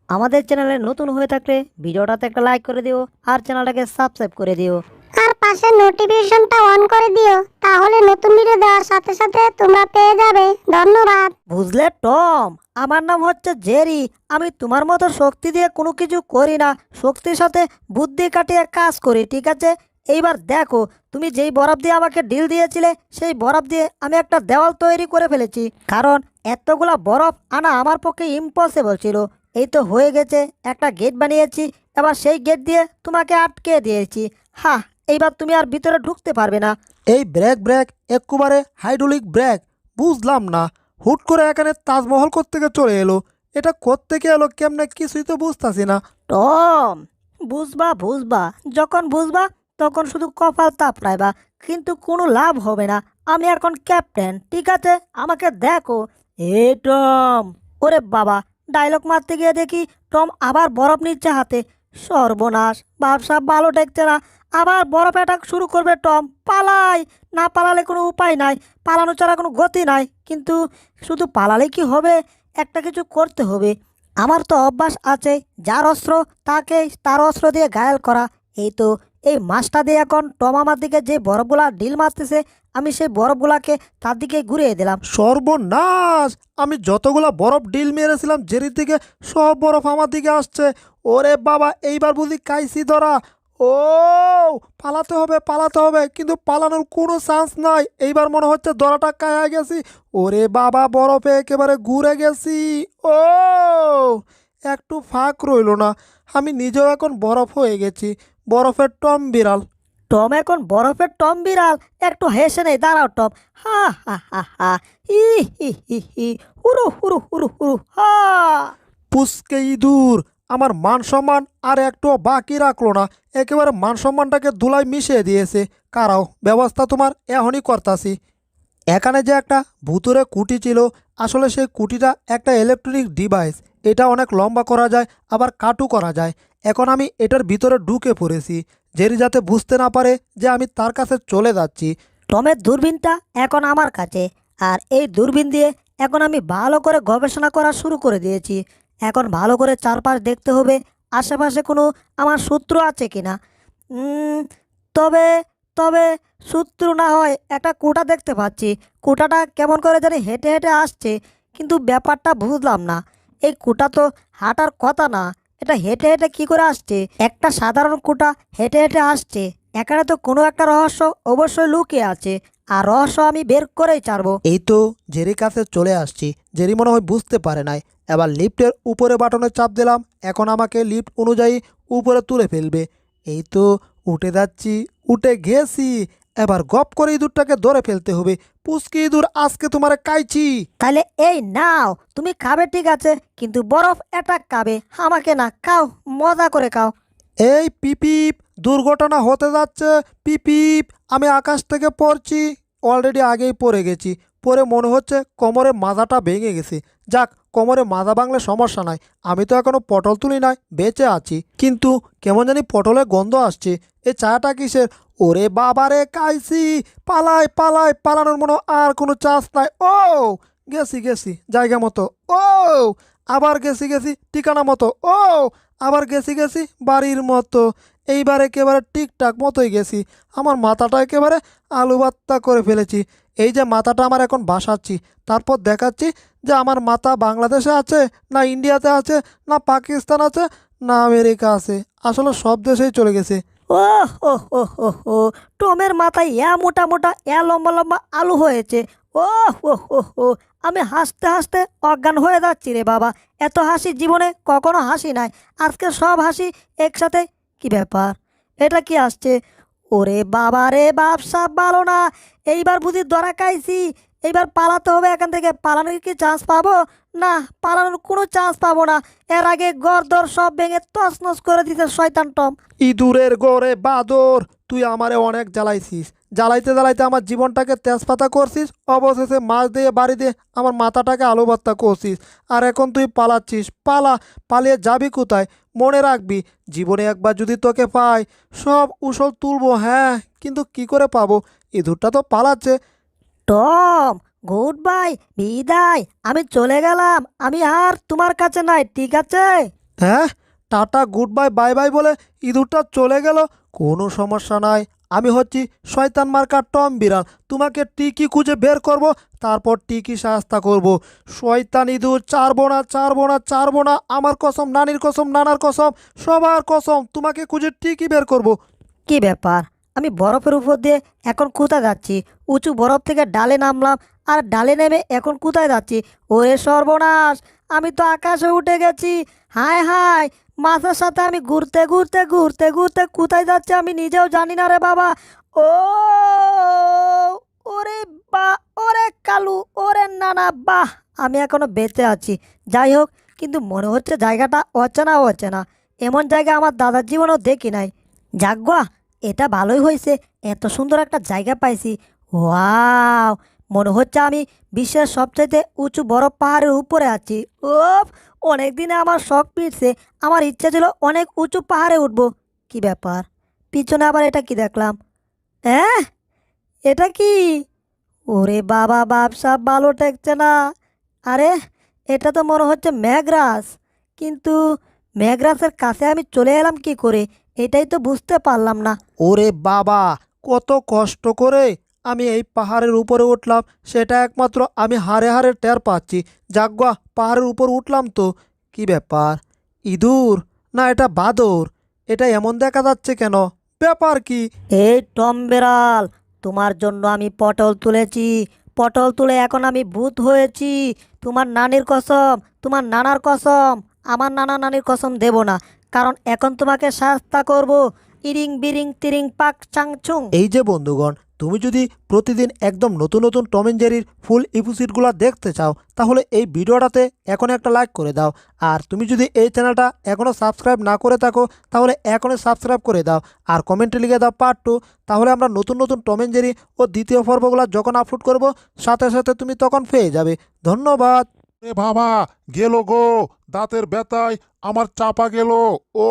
আমাদের চ্যানেলে নতুন হয়ে থাকলে ভিডিওটাতে একটা লাইক করে দিও আর চ্যানেলটাকে সাবস্ক্রাইব করে দিও। আর পাশে নোটিফিকেশনটা অন করে দিও, তাহলে নতুন ভিডিও দেওয়ার সাথে সাথে তোমরা পেয়ে যাবে। ধন্যবাদ। বুঝলে টম, আমার নাম হচ্ছে জেরি। আমি তোমার মতো শক্তি দিয়ে কোনো কিছু করি না, শক্তির সাথে বুদ্ধি কাটিয়ে কাজ করি, ঠিক আছে? এইবার দেখো, তুমি যেই বরফ দিয়ে আমাকে ডিল দিয়েছিলে সেই বরফ দিয়ে আমি একটা দেওয়াল তৈরি করে ফেলেছি, কারণ এতগুলা বরফ আনা আমার পক্ষে ইম্পসিবল ছিল। এই তো হয়ে গেছে, একটা গেট বানিয়েছি, এবার সেই গেট দিয়ে তোমাকে আটকে দিয়েছি। হ্যাঁ, এইবার তুমি আর ভিতরে ঢুকতে পারবে না। এই ব্রেক ব্রেক একেবারে হাইড্রোলিক ব্রেক, বুঝলাম না। হুট করে এখানে তাজমহল কোত্থেকে চলে এলো, এটা কোত্থেকে এলো কেমনে কিছুই তো বুঝতাছি না। টম, বুঝবা বুঝবা, যখন বুঝবা তখন শুধু কপাল তাপড়াইবা, কিন্তু কোনো লাভ হবে না। আমি এখন ক্যাপ্টেন, ঠিক আছে? আমাকে দেখো। এ টম, ওরে বাবা, ডায়লগ মারতে গিয়ে দেখি টম আবার বরফ নিচ্ছে হাতে। সর্বনাশ, ব্যবসা ভালো ঠেকছে না। আবার বরফ অ্যাটাক শুরু করবে টম। পালাই, না পালালে কোনো উপায় নাই, পালানো ছাড়া কোনো গতি নাই। কিন্তু শুধু পালালে কি হবে, একটা কিছু করতে হবে। আমার তো অভ্যাস আছে, যার অস্ত্র তাকে তার অস্ত্র দিয়ে ঘায়েল করা। এই তো, এই মাছটা দিয়ে এখন টম আমার দিকে যে বরফগুলা ডিল মারতেছে, আমি সেই বরফগুলাকে তার দিকে ঘুরিয়ে দিলাম। সর্বনাশ, আমি যতগুলা বরফ ডিল মেরেছিলাম জেরির দিকে, সব বরফ আমার দিকে আসছে। ওরে বাবা, এইবার বুঝি কাইছি ধরা। ও, পালাতে হবে পালাতে হবে, কিন্তু পালানোর কোনো চান্স নাই। এইবার মনে হচ্ছে ধরাটা কায়া গেছি। ওরে বাবা, বরফে একেবারে ঘুরে গেছি। ও, একটু ফাঁক রইলো না, আমি নিজেও এখন বরফ হয়ে গেছি, বরফের টম বিড়াল। টম এখন বরফের টম বিড়াল। একটু হেসে নেই, দাঁড়াও টম। হা হা হা হা, হি হি হি হি, হুরু হুরু হুরু হুরু হা। পুচকে ইঁদুর আমার মান সম্মান আর একটুও বাকি রাখলো না, একেবারে মান সম্মানটাকে ধুলায় মিশিয়ে দিয়েছে। কারাও, ব্যবস্থা তোমার এখনই করতাছি। এখানে যে একটা ভুতুরে কুটি ছিল, আসলে সেই কুটিটা একটা ইলেকট্রনিক ডিভাইস। এটা অনেক লম্বা করা যায়, আবার কাটু করা যায়। এখন আমি এটার ভিতরে ঢুকে পড়েছি, জেরি যাতে বুঝতে না পারে যে আমি তার কাছে চলে যাচ্ছি। টমের দূরবীনটা এখন আমার কাছে, আর এই দূরবীন দিয়ে এখন আমি ভালো করে গবেষণা করা শুরু করে দিয়েছি। এখন ভালো করে চারপাশ দেখতে হবে, আশেপাশে কোনো আমার শত্রু আছে কিনা। উম, তবে তবে শত্রু না হয় একটা কুটা দেখতে পাচ্ছি। কুটাটা কেমন করে জানি হেঁটে হেঁটে আসছে, কিন্তু ব্যাপারটা বুঝলাম না। এই কুটা তো হাঁটার কথা না, এটা হেঁটে হেঁটে কি করে আসছে? একটা সাধারণ কুটা হেঁটে হেঁটে আসছে, এখানে তো কোনো একটা রহস্য অবশ্যই লুকিয়ে আছে, আর রহস্য আমি বের করেই ছাড়বো। এই তো জেরির কাছে চলে আসছি, জেরি মনে হয় বুঝতে পারে নাই। এবার লিফটের উপরে বাটনে চাপ দিলাম, এখন আমাকে লিফট অনুযায়ী উপরে তুলে ফেলবে। এই তো উঠে যাচ্ছি, উঠে গেছি। এবার গপ করে ইঁদুরটাকে ধরে ফেলতে হবে। পুচকি ইঁদুর, আজকে তোমারে কাইছি। তাহলে এই নাও, তুমি খাবে ঠিক আছে, কিন্তু বরফ অ্যাটাক খাবে, আমাকে না খাও, মজা করে খাও। এই পিপিপ, দুর্ঘটনা হতে যাচ্ছে। পিপিপ, আমি আকাশ থেকে পড়ছি। অলরেডি আগেই পড়ে গেছি, পরে মনে হচ্ছে কোমরে মাথাটা ভেঙে গেছে। যাক, কোমরে মাথা ভাঙলে সমস্যা নাই, আমি তো এখনো পটল তুলি নাই, বেঁচে আছি। কিন্তু কেমন জানি পটলের গন্ধ আসছে। এই চাটা কিসের? ওরে বাবারে, কাইছি। পালাই পালাই, পালানোর মনে আর কোনো চান্স নাই। ও, গেছি গেছি জায়গা মতো। ও, আবার গেছি গেছি ঠিকানা মতো। ও, আবার গেছি গেছি বাড়ির মতো। এইবার একেবারে ঠিকঠাক মতোই গেছি। আমার মাথাটা একেবারে আলু ভর্তা করে ফেলেছি। এই যে মাথাটা আমার এখন বাসাচ্ছি, তারপর দেখাচ্ছি যে আমার মাথা বাংলাদেশে আছে, না ইন্ডিয়াতে আছে, না পাকিস্তান আছে, না আমেরিকা আছে। আসলে সব দেশেই চলে গেছে। ও হো হো হো হো, টমের মাথায় মোটা মোটা লম্বা লম্বা আলু হয়েছে। ও হো হো হো, আমি হাসতে হাসতে অজ্ঞান হয়ে যাচ্ছি রে বাবা। এত হাসি জীবনে কখনো হাসি নাই, আজকে সব হাসি একসাথে। কি ব্যাপার, এটা কি আসছে? ওরে বাবা রে, ব্যবসা ভালো না। এইবার বুঝি ধরা খাইছি। এইবার পালাতে হবে এখান থেকে। পালানোর কি চান্স পাবো? না, পালানোর কোনো চান্স পাবো না। এর আগে ঘর দর সব ভেঙে তছনছ করে দিতে শয়তান টম। ইঁদুরের গড়ে বাদর, তুই আমারে অনেক জ্বালাইছিস। জ্বালাইতে জ্বালাইতে আমার জীবনটাকে তেজপাতা করছিস, অবশেষে মাছ দিয়ে বাড়ি দিয়ে আমার মাথাটাকে আলু ভর্তা করছিস। আর এখন তুই পালাচ্ছিস। পালা, পালিয়ে যাবি কোথায়? মনে রাখবি, জীবনে একবার যদি তোকে পাই, সব উসল তুলবো। হ্যাঁ, কিন্তু কি করে পাবো? ইঁদুরটা তো পালাচ্ছে। টম, গুড বাই, বিদায়, আমি চলে গেলাম, আমি আর তোমার কাছে নাই, ঠিক আছে? হ্যাঁ, tata good bye bye bye বলে ইঁদুরটা চলে গেল। কোনো সমস্যা নাই, আমি হচ্ছি শয়তান মার্কা টম বিড়াল। তোমাকে টিকি খুঁজে বের করব, তারপর টিকি শাস্তা করব। শয়তান ইঁদুর, ছাড়বো না, ছাড়বো না, ছাড়বো না। আমার কসম, নানির কসম, নানার কসম, সবার কসম, তোমাকে খুঁজে টিকি বের করব। কি ব্যাপার, আমি বরফের উপর দিয়ে এখন কোথায় যাচ্ছি? উঁচু বরফ থেকে ডালে নামলাম, আর ডালে নেমে এখন কোথায় যাচ্ছি? ওরে সর্বনাশ, আমি তো আকাশে উঠে গেছি। হায় হায়, মাছের সাথে আমি ঘুরতে ঘুরতে ঘুরতে ঘুরতে কোথায় যাচ্ছি আমি নিজেও জানি না রে বাবা। ও, ওরে বা, ওরে কালু, ওরে নানা, বাহ, আমি এখনো বেঁচে আছি। যাই হোক, কিন্তু মনে হচ্ছে জায়গাটা অচেনা অচেনা। এমন জায়গা আমার দাদার জীবনেও দেখি নাই। যাগ্গা, এটা ভালোই হয়েছে, এত সুন্দর একটা জায়গা পাইছি। ওয়াও, মনে হচ্ছে আমি বিশ্বের সবচাইতে উঁচু বরফ পাহাড়ের উপরে আছি। ওফ, অনেক দিনে আমার শখ মিটছে। আমার ইচ্ছা ছিল অনেক উঁচু পাহাড়ে উঠবো। কি ব্যাপার, পিছনে আবার এটা কি দেখলাম? হ্যাঁ, এটা কি? ওরে বাবা, ব্যবসা ভালো ঠেকছে না। আরে, এটা তো মনে হচ্ছে মেঘরাজ, কিন্তু মেঘরাজের কাছে আমি চলে এলাম কি করে, এটাই তো বুঝতে পারলাম না। ওরে বাবা, কত কষ্ট করে আমি এই পাহাড়ের উপরে উঠলাম, সেটা একমাত্র আমি হাড়ে হাড়ে টের পাচ্ছি। যাগ্গা, পাহাড়ের উপর উঠলাম তো। কি ব্যাপার, ইঁদুর না এটা বাদর? এটা এমন দেখা যাচ্ছে কেন? ব্যাপার কি? এই টম বেড়াল, তোমার জন্য আমি পটল তুলেছি। পটল তুলে এখন আমি ভূত হয়েছি। তোমার নানির কসম, তোমার নানার কসম, আমার নানা নানির কসম দেব না, কারণ এখন তোমাকে শাস্তা করব। ইরিং বিরিং তিরিং পাক চাং চুং। এই যে বন্ধুগণ, তুমি যদি প্রতিদিন একদম নতুন নতুন টম অ্যান্ড জেরির ফুল এপিসোডগুলো দেখতে চাও, তাহলে এই ভিডিওটাতে এখন একটা লাইক করে দাও। আর তুমি যদি এই চ্যানেলটা এখনও সাবস্ক্রাইব না করে থাকো, তাহলে এখনই সাবস্ক্রাইব করে দাও। আর কমেন্টে লিখে দাও পার্ট 2, তাহলে আমরা নতুন নতুন টম অ্যান্ড জেরি ও দ্বিতীয় পর্বগুলো যখন আপলোড করব, সাথে সাথে তুমি তখন পেয়ে যাবে। ধন্যবাদ। এ বাবা, গেল গো, দাঁতের ব্যথায় আমার চাপা গেল। ও,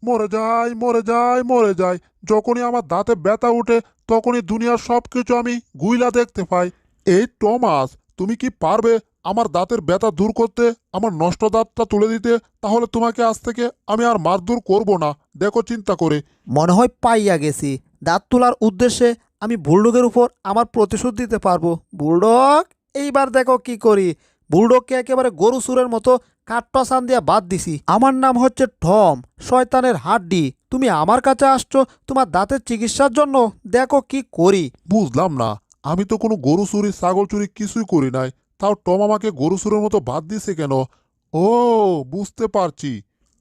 মরে যাই, মরে যাই, মরে যাই। যখনই আমার দাঁতে ব্যথা উঠে, তখনই দুনিয়ার সব কিছু আমি গুইলা দেখতে পাই। এই টমাস, তুমি কি পারবে আমার দাঁতের ব্যথা দূর করতে, আমার নষ্ট দাঁতটা তুলে দিতে? তাহলে তোমাকে আজ থেকে আমি আর মারধর করব না, দেখো চিন্তা করে। মনে হয় পাইয়া গেছি। দাঁত তোলার উদ্দেশ্যে আমি বুলডগের উপর আমার প্রতিশোধ দিতে পারবো। বুলডগ, এইবার দেখো কি করি। বুলডগকে একেবারে গরু সুরের মতো কাঠটাসান দিয়া বাদ দিছি। আমার নাম হচ্ছে টম, শয়তানের হাড্ডি। তুমি আমার কাছে আসছো তোমার দাঁতের চিকিৎসার জন্য, দেখো কি করি। বুঝলাম না, আমি তো কোনো গরু চুরি ছাগল চুরি কিছুই করি নাই, তাও টম আমাকে গরু চুরের মতো বাদ দিছে কেন? ও, বুঝতে পারছি,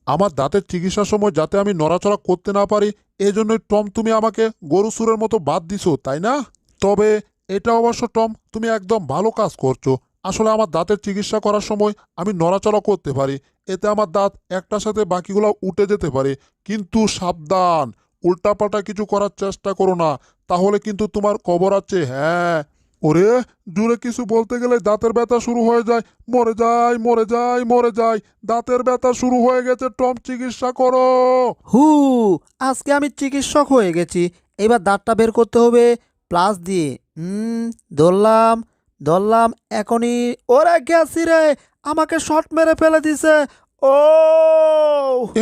আমার দাঁতের চিকিৎসার সময় যাতে আমি নড়াচড়া করতে না পারি, এজন্যই টম তুমি আমাকে গরু চুরের মতো বাদ দিছো, তাই না? তবে এটা অবশ্য টম, তুমি একদম ভালো কাজ করছো। আসলে আমার দাঁতের চিকিৎসা করার সময় আমি নড়াচড়া করতে পারি, এতে আমার দাঁত একটার সাথে বাকিগুলো উঠে যেতে পারে। কিন্তু সাবধান, উল্টাপাল্টা কিছু করার চেষ্টা করো না, তাহলে কিন্তু তোমার কবর আছে। হ্যাঁ, ওরে, জুড়ে কিছু বলতে গেলে দাঁতের ব্যথা শুরু হয়ে যায়। মরে যাই, মরে যাই, মরে যাই। দাঁতের ব্যথা শুরু হয়ে গেছে, টম চিকিৎসা করো। হু, আজকে আমি চিকিৎসক হয়ে গেছি। এবার দাঁতটা বের করতে হবে প্লাস দিয়ে। ধরলাম, ধরলাম, এখনই। ওরে গেছি রে, আমাকে শট মেরে ফেলে দিছে। ও,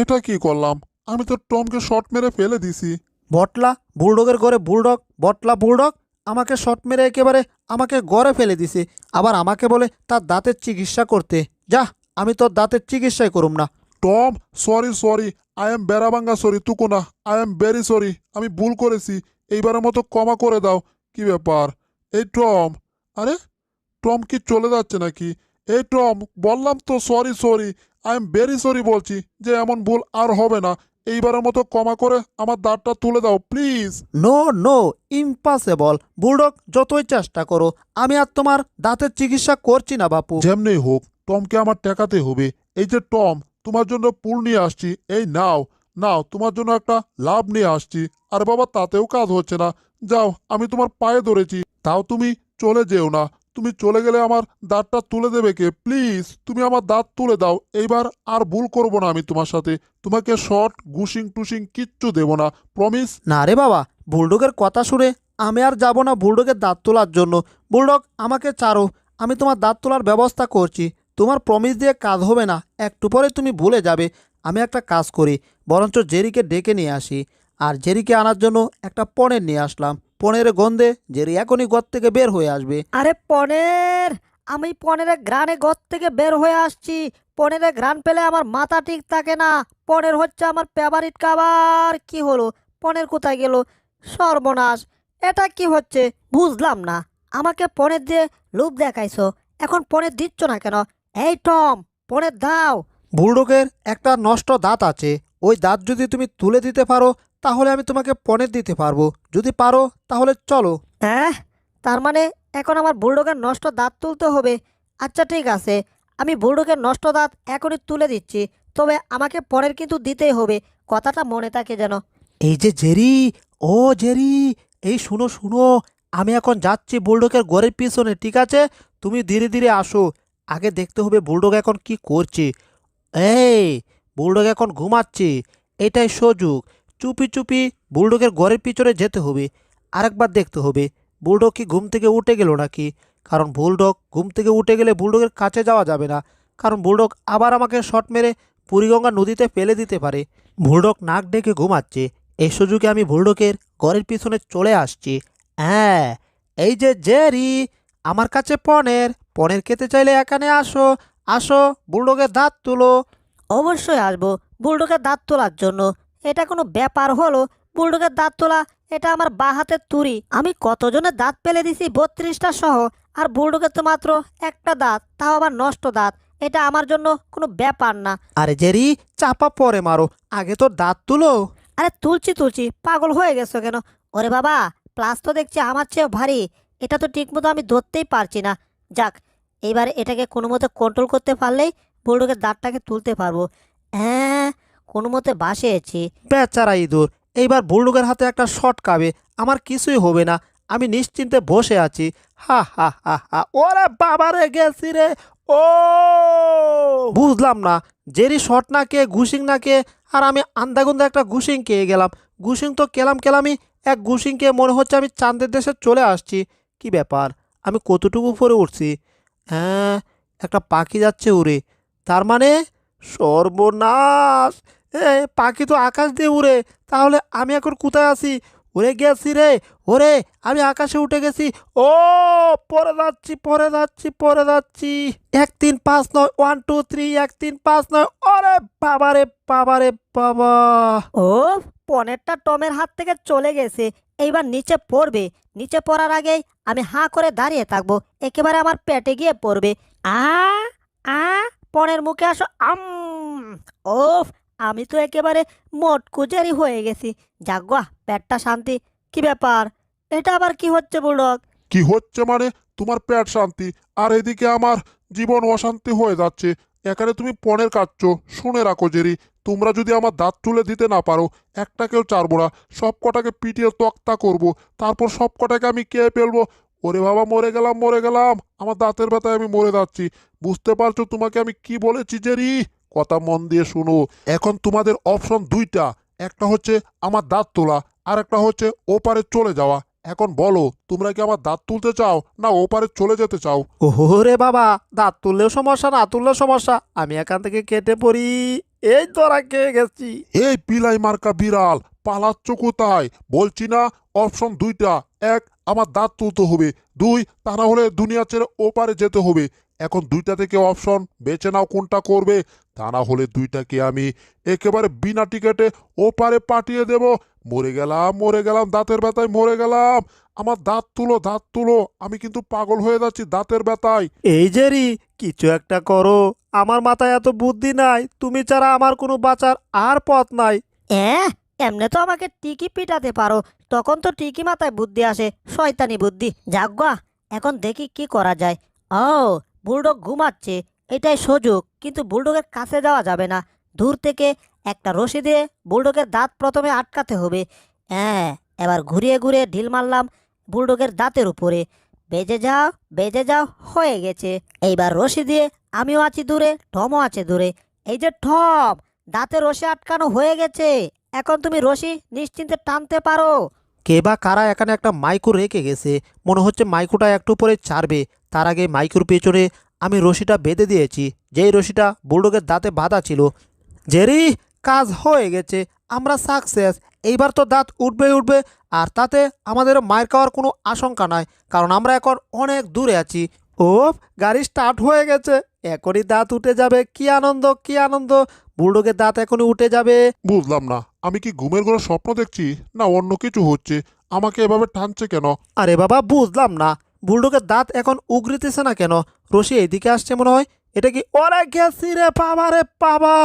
এটা কি করলাম? আমি তো টমকে শট মেরে ফেলে দিছি। বটলা, বুলডগের ঘরে বুলডগ, বটলা বুলডগ আমাকে শট মেরে একেবারে আমাকে গড়ে ফেলে দিছে। আবার আমাকে বলে তার দাঁতের চিকিৎসা করতে। যা, আমি তোর দাঁতের চিকিৎসাই করুম না। Tom, sorry sorry, I am বেড়াবাঙ্গা সরি, তুকো না, আই এম ভেরি সরি, আমি ভুল করেছি, এইবারের মতো ক্ষমা করে দাও। কি ব্যাপার? এই টম, আরে টম কি চলে যাচ্ছে নাকি? এই টম, বললাম তো sorry sorry, I am very sorry বলছি, যে এমন ভুল আর হবে না। এইবারের মতো ক্ষমা করে আমার দাঁতটা তুলে দাও please. No no, impossible. Bulldog, যতই চেষ্টা করো, আমি আর তোমার দাঁতের চিকিৎসা করছি না বাপু। যেমনি হোক, টমকে আমার টেকাতে হবে। এই যে টম, তোমার জন্য পুল নিয়ে আসছি, এই নাও। নাও, তোমার জন্য একটা লাভ নিয়ে আসছি। আর বাবা, তাতেও কাজ হচ্ছে না। যাও, আমি তোমার পায়ে ধরেছি, তাও তুমি চলে যেও না। তুমি চলে গেলে আমার দাঁতটা তুলে দেবে কে? প্লিজ, তুমি আমার দাঁত তুলে দাও। এইবার আর ভুল করব না আমি তোমার সাথে। তোমাকে শর্ট ঘুষিং টুসিং কিচ্ছু দেব না, প্রমিস। না রে বাবা, বুলডগের কথা শুনে আমি আর যাব না বুলডগের দাঁত তোলার জন্য। বুলডগ, আমাকে ছাড়ো, আমি তোমার দাঁত তোলার ব্যবস্থা করছি। তোমার প্রমিস দিয়ে কাজ হবে না, একটু পরে তুমি ভুলে যাবে। আমি একটা কাজ করি, বরঞ্চ জেরিকে ডেকে নিয়ে আসি। আর জেরিকে আনার জন্য একটা পনির নিয়ে আসলাম। পনিরের গন্ধে জেরি এখনই ঘর থেকে বের হয়ে আসবে। আরে পনের, আমি পনেরের ঘ্রাণে ঘর থেকে বের হয়ে আসছি। পনেরের ঘ্রাণ পেলে আমার মাথা ঠিক থাকে না। পনের হচ্ছে আমার ফেভারিট খাবার। কি হলো, পনের কোথায় গেল? সর্বনাশ, এটা কি হচ্ছে বুঝলাম না। আমাকে পনের দিয়ে লোভ দেখাইছো, এখন পনের দিচ্ছ না কেন? এই টম, পনের দাও। বুলডগের একটা নষ্ট দাঁত আছে, ওই দাঁত যদি তুমি তুলে দিতে পারো তাহলে আমি তোমাকে পনির দিতে পারবো। যদি পারো তাহলে চলো। হ্যাঁ, তার মানে এখন আমার বুলডগের নষ্ট দাঁত তুলতে হবে। আচ্ছা ঠিক আছে, আমি বুলডগের নষ্ট দাঁত এখনই তুলে দিচ্ছি। তবে আমাকে পরের কিন্তু দিতেই হবে, কথাটা মনে থাকে যেন। এই যে জেরি, ও জেরি, এই শুনো শুনো, আমি এখন যাচ্ছি বুলডগের ঘরের পিছনে, ঠিক আছে? তুমি ধীরে ধীরে আসো। আগে দেখতে হবে বুলডগ এখন কি করছে। এই, বুলডগ এখন ঘুমাচ্ছে, এটাই সুযোগ। চুপি চুপি বুলডগের ঘরের পিছনে যেতে হবে। আরেকবার দেখতে হবে বুলডগ কি ঘুম থেকে উঠে গেল নাকি। কারণ বুলডগ ঘুম থেকে উঠে গেলে বুলডগের কাছে যাওয়া যাবে না, কারণ বুলডগ আবার আমাকে শট মেরে বুড়িগঙ্গা নদীতে ফেলে দিতে পারে। বুলডগ নাক ডেকে ঘুমাচ্ছে, এই সুযোগে আমি বুলডগের ঘরের পিছনে চলে আসছি। হ্যাঁ, এই যে জেরি, আমার কাছে পনের পনের খেতে চাইলে এখানে আসো। আসো, বুলডগের দাঁত তুলো। অবশ্যই আসবো বুলডগের দাঁত তোলার জন্য। এটা কোনো ব্যাপার হলো? বুলডগের দাঁত তোলা, এটা আমার বাঁ হাতের তুড়ি। আমি কতজনের দাঁত ফেলে দিছি 32টা সহ, আর বুলডগের তো মাত্র একটা দাঁত, তাও আবার নষ্ট দাঁত। এটা আমার জন্য কোনো ব্যাপার না। আরে জেরি, চাপা পরে মারো, আগে তোর দাঁত তুলো। আরে তুলছি তুলছি, পাগল হয়ে গেছো কেন? ওরে বাবা, প্লাস তো দেখছি আমার চেয়েও ভারী। এটা তো ঠিকমতো আমি ধরতেই পারছি না। যাক, এবার এটাকে কোনো মতে কন্ট্রোল করতে পারলেই বুলডগের দাঁতটাকে তুলতে পারবো। হ্যাঁ, কোনো মতে বাসিয়েছি। বেচারা ইঁদুর, এইবার বুলডগের হাতে একটা শট খাবে, আমার কিছুই হবে না। আমি নিশ্চিন্তে বসে আছি। হা হা হা হা, ওরে বাবারে গেছি রে। ও, বুঝলাম না, জেরি শট না কে ঘুষিং না কে, আর আমি আন্দাগুন্দা একটা ঘুষিং খেয়ে গেলাম। ঘুষিং তো কেলামই, এক ঘুষিং খেয়ে মনে হচ্ছে আমি চাঁদের দেশে চলে আসছি। কি ব্যাপার, আমি কতটুকু উপরে উঠছি? হ্যাঁ, একটা পাখি যাচ্ছে উড়ে, তার মানে সর্বনাশ। পাখি তো আকাশ দিয়ে উড়ে, তাহলে আমি এখন কোথায় আছি? উড়ে গেছি রে। ওরে, আমি আকাশে উঠে গেছি। ও, পরে যাচ্ছি পরে যাচ্ছি পরে যাচ্ছি। 1 3 5 9, 1 2 3, 1 3 5 9। ওরে বাবারে বাবারে বাবা। ও, পনেরটা টমের হাত থেকে চলে গেছে। এইবার নিচে পড়বে। নিচে পড়ার আগেই আমি হাঁ করে দাঁড়িয়ে থাকবো, একেবারে আমার পেটে গিয়ে পড়বে। আ আ পনের মুখে আসো। ওফ, আমি তো একেবারে মটকুজারি হয়ে গেছি। যাগ্গা, পেটটা শান্তি। কি ব্যাপার, এটা আবার কি হচ্ছে বুলডগ? কি হচ্ছে মানে? তোমার পেট শান্তি, আর এদিকে আমার জীবন অশান্তি হয়ে যাচ্ছে। এখানে তুমি পনের কাটছো। শুনে রাখো জেরি, তোমরা যদি আমার দাঁত তুলে দিতে না পারো, একটাকেও ছাড়বো না, সব কটাকে পিটিয়ে তক্তা করব। তারপর সব কটাকে আমি খেয়ে ফেলবো। ওরে বাবা, মরে গেলাম মরে গেলাম, আমার দাঁতের ব্যথায় আমি মরে যাচ্ছি। বুঝতে পারছো তোমাকে আমি কি বলেছি জেরি? কথা মন দিয়ে শুনো। এখন তোমাদের অপশন দুইটা, একটা হচ্ছে আমার দাঁত তোলা, আর একটা হচ্ছে ওপারে চলে যাওয়া। এখন বলো, তোমরা কি আমার দাঁত তুলতে চাও না ওপারে চলে যেতে চাও? ওরে বাবা, দাঁত তুললেও সমস্যা না তুললেও সমস্যা, আমি এখান থেকে কেটে পড়ি। এই তোরা কে গেছি। এই পিলাই মার্কা বিড়াল, পালাচ্ছ কোথায়? বলছি না অপশন দুইটা, এক আমার দাঁত তুলতে হবে, দুই তা না হলে দুনিয়া ছেড়ে ওপারে যেতে হবে। এখন দুইটা থেকে অপশন বেছে নাও কোনটা করবে, তা না হলে দুইটাকে আমি একেবারে বিনা টিকেটে ওপারে পাঠিয়ে দেব। মরে গেলাম দাঁতের ব্যথায় মরে গেলাম। আমার দাঁত তুলো দাঁত তুলো, আমি কিন্তু পাগল হয়ে যাচ্ছি দাঁতের ব্যথায়। এই জেরি, কিছু একটা করো, আমার মাথায় এত বুদ্ধি নাই, তুমি ছাড়া আমার কোনো বাঁচার আর পথ নাই। এমনি তো আমাকে টিকি পিটাতে পারো, তখন তো টিকি মাথায় বুদ্ধি আসে, শয়তানি বুদ্ধি। যাগ্গা, এখন দেখি কি করা যায়। ও, বুলডগ ঘুমাচ্ছে, এটাই সুযোগ। কিন্তু বুলডগের কাছে যাওয়া যাবে না, দূর থেকে একটা রশি দিয়ে বুলডগের দাঁত প্রথমে আটকাতে হবে। হ্যাঁ, এবার ঘুরিয়ে ঘুরিয়ে ঢিল মারলাম বুলডগের দাঁতের উপরে। বেজে যাও, হয়ে গেছে। এইবার রশি দিয়ে আমিও আছি দূরে, টমও আছে দূরে। এই যে টম, দাঁতে রশি আটকানো হয়ে গেছে। এখন তুমি রশি নিশ্চিন্তে টানতে পারো। কে বা কারা এখানে একটা মাইকু রেখে গেছে, মনে হচ্ছে মাইকুটা একটু পরে ছাড়বে। তার আগে মাইকুর পেছনে আমি রশিটা বেঁধে দিয়েছি, যেই রশিটা বুলডগের দাঁতে বাঁধা ছিল। জেরি, কাজ হয়ে গেছে, আমরা সাকসেস। এইবার তো দাঁত উঠবে উঠবে, আর তাতে আমাদের মায়ের খাওয়ার কোনো আশঙ্কা নাই, কারণ আমরা এখন অনেক দূরে আছি। ও, গাড়ি স্টার্ট হয়ে গেছে, এখনই দাঁত উঠে যাবে। কি আনন্দ, কি আনন্দ! বুলডগের দাঁত এখনই উঠে যাবে। বুঝলাম না, আমি কি ঘুমের ঘরে স্বপ্ন দেখছি না অন্য কিছু হচ্ছে? আমাকে এভাবে টানছে কেন? আরে বাবা, বুঝলাম না, বুলডগের দাঁত এখন উগড়িতেছে না কেন? রশি এইদিকে আসছে মনে হয়। এটা কি ওরে গেছি রে বাবা, রে বাবা!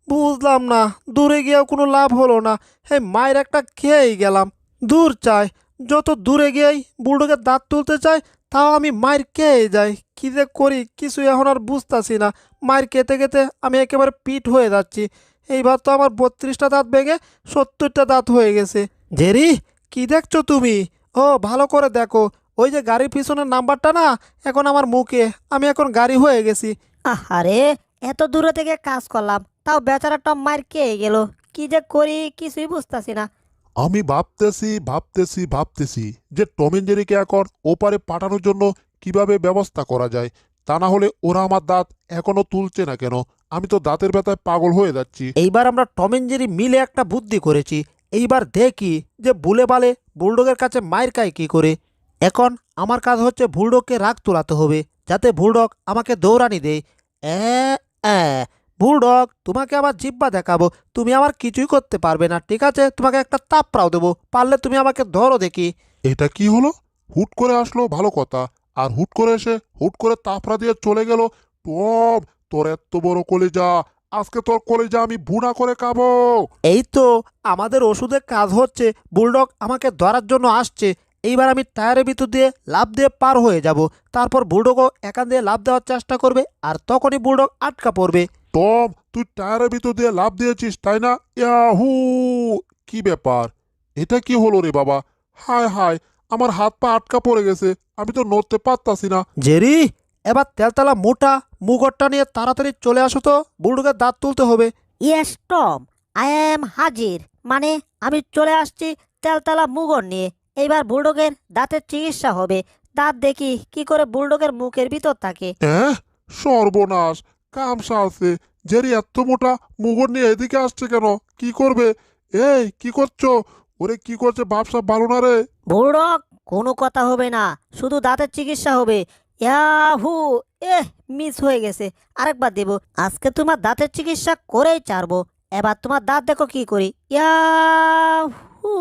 বুঝলাম না, দূরে গিয়েও কোনো লাভ হলো না। হ্যাঁ, মায়ের একটা খেয়েই গেলাম। দূর চাই, যত দূরে গিয়েই বুলডগের দাঁত তুলতে চাই, তাও আমি মায়ের খেয়ে যাই। কী যে করি কিছু এখন আর বুঝতাছি না। মায়ের খেতে খেতে আমি একেবারে পিঠ হয়ে যাচ্ছি। এইবার তো আমার 32টা দাঁত ভেঙে 70টা দাঁত হয়ে গেছে। জেরি, কি দেখছো তুমি? ও, ভালো করে দেখো, ওই যে গাড়ির পিছনের নাম্বারটা না, এখন আমার মুখে। আমি এখন গাড়ি হয়ে গেছি। আরে, এত দূরে থেকে কাজ করলাম, তাও বেচারাটা মার খেয়ে গেল। কি যে করি কিছুই বুঝতাছি না। আমি ভাবতেছি যে টম এন্ড জেরিকে এখন ওপারে পাঠানোর জন্য কিভাবে ব্যবস্থা করা যায়। তা না হলে ওরা আমার দাঁত এখনো তুলছে না কেন? আমি তো দাঁতের ব্যথায় পাগল হয়ে যাচ্ছি। এইবার আমরা টম এন্ড জেরি মিলে একটা বুদ্ধি করেছি। এইবার দেখি যে বুলে বালে বুলডগের কাছে মায়ের খায় কী করে। এখন আমার কাজ হচ্ছে বুলডগকে রাগ তোলাতে হবে, যাতে বুলডগ আমাকে দৌড়ানি দেয়। অ্যা বুলডগ, তোমাকে আমার জিব্বা দেখাবো, তুমি আমার কিছুই করতে পারবে না, ঠিক আছে? তোমাকে একটা তাপড়াও দেবো, পারলে তুমি আমাকে ধরো দেখি। এটা কি হলো? হুট করে আসলো ভালো কথা, আর হুট করে এসে হুট করে তাফরা দিয়ে চলে গেল। টম, তোর এত বড় কলিজা, আজকে তোর কলিজা আমি ভুনা করে খাবো। এই তো আমাদের ওষুধের কাজ হচ্ছে, বুলডগ আমাকে ধরার জন্য আসছে। এইবার আমি টায়ারের ভিতর দিয়ে লাফ দিয়ে পার হয়ে যাব, তারপর বুলডগও এখান দিয়ে লাফ দেওয়ার চেষ্টা করবে, আর তখনই বুলডগ আটকা পড়বে। টম, তুই টায়ারের ভিতর দিয়ে লাফ দিয়েছিস তাই না? ইয়াহু! কি ব্যাপার? এটা কি হলো রে বাবা? হায় হায়, আমার হাত পা আটকা পড়ে গেছে, আমি তো নড়তে পারতাছি না। জেরি, এবার তেলতলা মোটা মুগরটা নিয়ে তাড়াতাড়ি চলে আসো তো, বুলডগের দাঁত তুলতে হবে। ইয়েস টম, আই এম হাজির। মানে আমি চলে আসছি তেলতলা মুগর নিয়ে। এইবার বুলডগের দাঁতের চিকিৎসা হবে। দাঁত দেখি কি করে বুলডগের মুখের ভিতর থাকে। হ্যাঁ, সর্বনাশ, কাম সারছে। জেরি এত মোটা মুগুর নিয়ে এদিকে আসছে কেন? কি করবে? এই, কি করছো? ওরে, কি করছে? ব্যবসা ভালো না রে। বুলডগ, কোনো কথা হবে না, শুধু দাঁতের চিকিৎসা হবে। ইয়াহু! মিস হয়ে গেছে, আরেকবার দেব। আজকে তোমার দাঁতের চিকিৎসা করেই ছাড়বো। এবার তোমার দাঁত দেখো কি করি। ইয়াহু!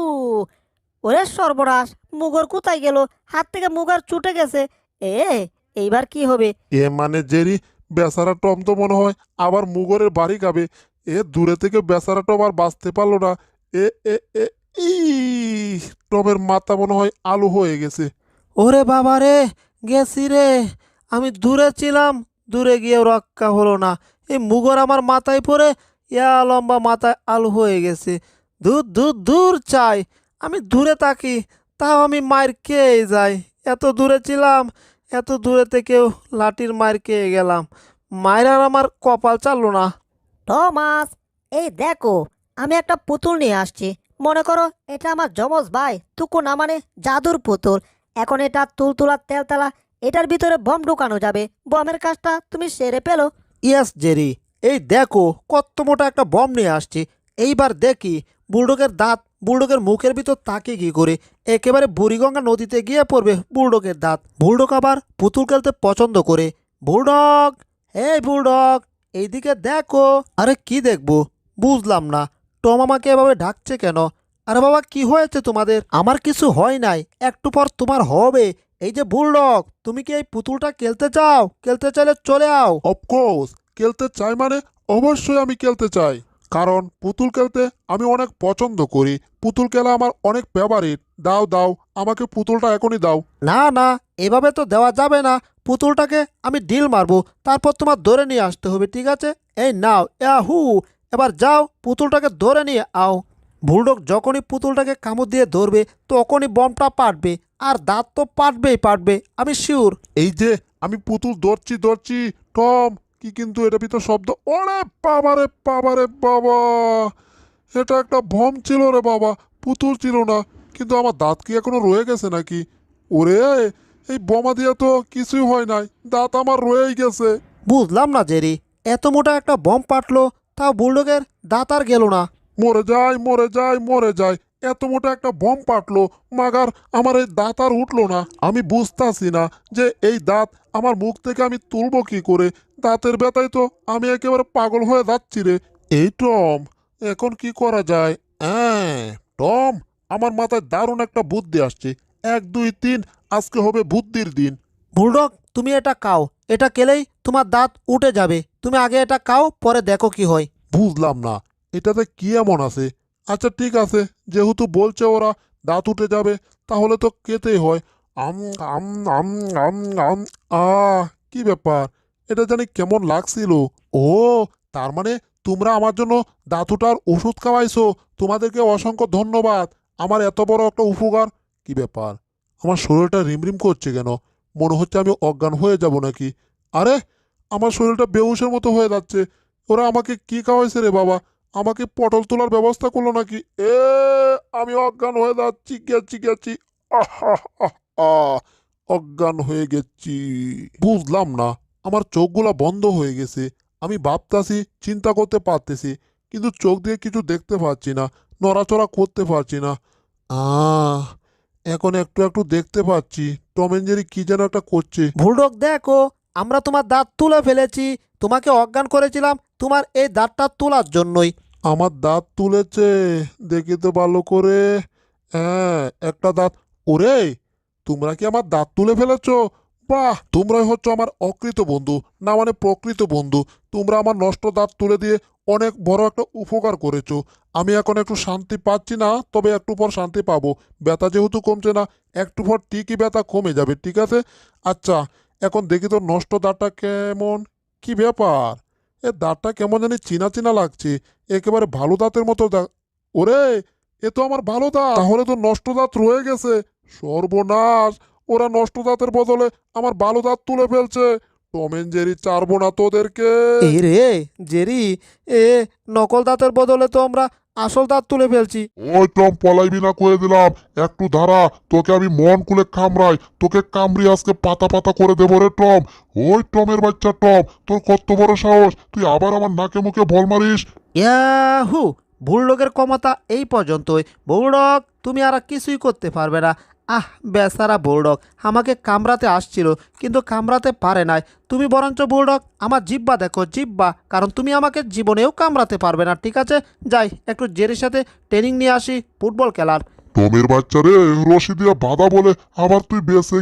ওরে সর্বনাশ, মুগর কোথায় গেল? হাত থেকে মুগার ছুটে গেছে। এ এইবার কি হবে? এ মানে জেরি, বেচারা টম তো মনে হয় আবার মুগরের বাড়ি খাবে। এ দূরে থেকে বেচারা টম আর বাঁচতে পারলো না। এ এ এ ই টমের মাথা মনে হয় আলু হয়ে গেছে। ওরে বাবা রে, গেছি রে। আমি দূরে ছিলাম, দূরে গিয়েও রক্ষা হলো না। এই মুগর আমার মাথায় পড়ে লম্বা মাথায় আলু হয়ে গেছে। দূর দূর দূর চাই, আমি দূরে থাকি, তাও আমি মায়ের খেয়ে যাই। এত দূরে ছিলাম, এত দূরে থেকেও লাঠির মায়ের খেয়ে গেলাম। মায়ের আর আমার কপাল চাললো না। টমাস, এই দেখো, আমি একটা পুতুল নিয়ে আসছি। মনে করো এটা আমার যমজ ভাই তুকু, না মানে জাদুর পুতুল। এখন এটা তুলতুলা তেলতলা, এটার ভিতরে বম ঢুকানো যাবে। বমের কাজটা তুমি সেরে পেলো। ইয়েস জেরি, এই দেখো কত মোটা একটা বম নিয়ে আসছি। এইবার দেখি বুলডগের দাঁত বুলডগের মুখের ভিতর তাকে কি করে। একেবারে বুড়িগঙ্গা নদীতে গিয়ে পড়বে বুলডগের দাঁত। বুলডগ আবার পুতুল খেলতে পছন্দ করে। বুলডগ, এই বুলডগ, এইদিকে দেখো। আরে কি দেখবো, বুঝলাম না। টম আমাকে এভাবে ডাকছে কেন? আরে বাবা, কি হয়েছে তোমাদের? আমার কিছু হয় নাই, একটু পর তোমার হবে। এই যে বুলডগ, তুমি কি এই পুতুলটা খেলতে চাও? খেলতে চাইলে চলে আও। অফকোর্স, খেলতে চাই মানে অবশ্যই আমি খেলতে চাই, কারণ পুতুল খেলতে আমি অনেক পছন্দ করি। পুতুল খেলা আমার অনেক ফেভারিট। দাও দাও, আমাকে পুতুলটা এখনই দাও। না না, এভাবে তো দেওয়া যাবে না। পুতুলটাকে আমি ডিল মারবো, তারপর তোমার ধরে নিয়ে আসতে হবে, ঠিক আছে? এই নাও, ইয়াহু! এবার যাও, পুতুলটাকে ধরে নিয়ে আও। বুলডগ যখনই পুতুলটাকে কামড় দিয়ে ধরবে, তখনই বমটা পাটবে, আর দাঁত তো পাটবেই পাটবে, আমি শিওর। এই যে আমি পুতুল ধরছি টম, কি কিন্তু এটা ভিতর শব্দ? ওরে বাবা রে বাবা রে বাবা! এটা একটা ভম ছিল রে বাবা, পুতুল ছিল না। কিন্তু আমার দাঁত কি এখনো রয়ে গেছে নাকি? ওরে, এই বোমা দিয়া তো কিছুই হয় নাই, দাঁত আমার রয়েই গেছে। বুঝলাম না জেরি, এত মোটা একটা বম পাটলো, তাও বুলডগের দাঁত আর গেল না। মরে যায়, মরে যায়, মরে যায়। এত মোটা একটা বম পাটলো, মাগার আমার এই দাঁত আর উঠলো না। আমি বুঝতাছি না যে এই দাঁত আমার মুখ থেকে আমি তুলবো কি করে। দাঁতের ব্যথায় তো আমি একেবারে পাগল হয়ে যাচ্ছি রে। এই টম, এখন কি করা যায়? হ্যাঁ টম, আমার মাথায় দারুণ একটা বুদ্ধি আসছে। 1 2 3, আজকে হবে বুদ্ধির দিন। বুলডগ, তুমি এটা খাও, এটা খেলেই তোমার দাঁত উঠে যাবে। তুমি আগে এটা খাও, পরে দেখো কি হয়। বুঝলাম না, এটাতে কি এমন আছে? আচ্ছা ঠিক আছে, যেহেতু বলছে ওরা দাঁত উঠে যাবে, তাহলে তো খেতেই হয়। আম আম আম আম আম কি ব্যাপার, এটা জানি কেমন লাগছিল। ও, তার মানে তোমরা আমার জন্য দাঁত ওঠার ওষুধ খাওয়াইছো। তোমাদেরকে অসংখ্য ধন্যবাদ। আমার এত বড় একটা উপকার। কি ব্যাপার, আমার শরীরটা রিমরিম করছে কেন? মনে হচ্ছে আমি অজ্ঞান হয়ে যাব নাকি? আরে, আমার শরীরটা বেহুশের মতো হয়ে যাচ্ছে। ওরা আমাকে কি খাওয়াইছে রে বাবা? আমাকে পটল তোলার ব্যবস্থা করলো নাকি? আমি অজ্ঞান হয়ে যাচ্ছি, গেছি গেছি। আহ আহ, আহ, আহ, অজ্ঞান হয়ে গেছি। বুঝলাম না, আমার চোখগুলা বন্ধ হয়ে গেছে। আমি ভাবতাছি, চিন্তা করতে পারতেছি, কিন্তু চোখ দিয়ে কিছু দেখতে পাচ্ছি না, নড়াচড়া করতে পারছি না। আহ এখন একটু একটু দেখতে পাচ্ছি টম এন্ড জেরি কি যেন একটা করছে। বুলডগ দেখো, আমরা তোমার দাঁত তুলে ফেলেছি। তোমাকে অজ্ঞান করেছিলাম তোমার এই দাঁতটা তোলার জন্যই। আমার দাঁত তুলেছে, দেখি তো ভালো করে। হ্যাঁ, একটা দাঁত। ওরে, তোমরা কি আমার দাঁত তুলে ফেলেছো? বাহ, তোমরাই হচ্ছে আমার অকৃত বন্ধু, না মানে প্রকৃত বন্ধু। তোমরা আমার নষ্ট দাঁত তুলে দিয়ে অনেক বড় একটা উপকার করেছো। আমি এখন একটু শান্তি পাচ্ছি না, তবে একটু পর শান্তি পাবো। ব্যথা যেহেতু কমছে না, একটু পর ঠিকই ব্যথা কমে যাবে, ঠিক আছে? আচ্ছা, এখন দেখি তো নষ্ট দাঁতটা কেমন। কি ব্যাপার, এ দাঁতটা কেমন জানি চিনা চিনা লাগছে, একেবারে ভালো দাঁতের মতো ওরে, এ তো আমার ভালো দাঁত, তাহলে তো নষ্ট দাঁত রয়ে গেছে। সর্বনাশ, ওরা নষ্ট দাঁতের বদলে আমার ভালো দাঁত তুলে ফেলছে। টম এন্ড জেরি ছাড়বো না তোদেরকে। এই রে জেরি, এ নকল দাঁতের বদলে তো আমরা আসল দাঁত তুলে ফেলছি। ওই টম, পলাইবি না কয়ে দিলাম। একটু ধারা, তোকে আমি মন খুলে কামড়াই, তোকে কামড়ি আজকে পাতা পাতা করে দেবো রে টম। ওই টমের বাচ্চা টম, তোর কত বড় সাহস, তুই আবার আমার নাকে মুখে বল মারিস? ইয়াহু, বুলডগের ক্ষমতা এই পর্যন্তই। বুলডগ, তুমি আর কিছুই করতে পারবে না। বেচারা বুলডগ আমাকে কামড়াতে আসছিল, কিন্তু কামড়াতে পারে নাই। তুমি বরঞ্চ বুলডগ আমার জিব্বা দেখো, জিব্বা, কারণ তুমি আমাকে জীবনেও কামড়াতে পারবে না। ঠিক আছে, যাই একটু জেরির সাথে ট্রেনিং নিয়ে আসি ফুটবল খেলার। টমের বাচ্চা রে, রশি দিয়া বাধা বলে আবার তুই বেঁচে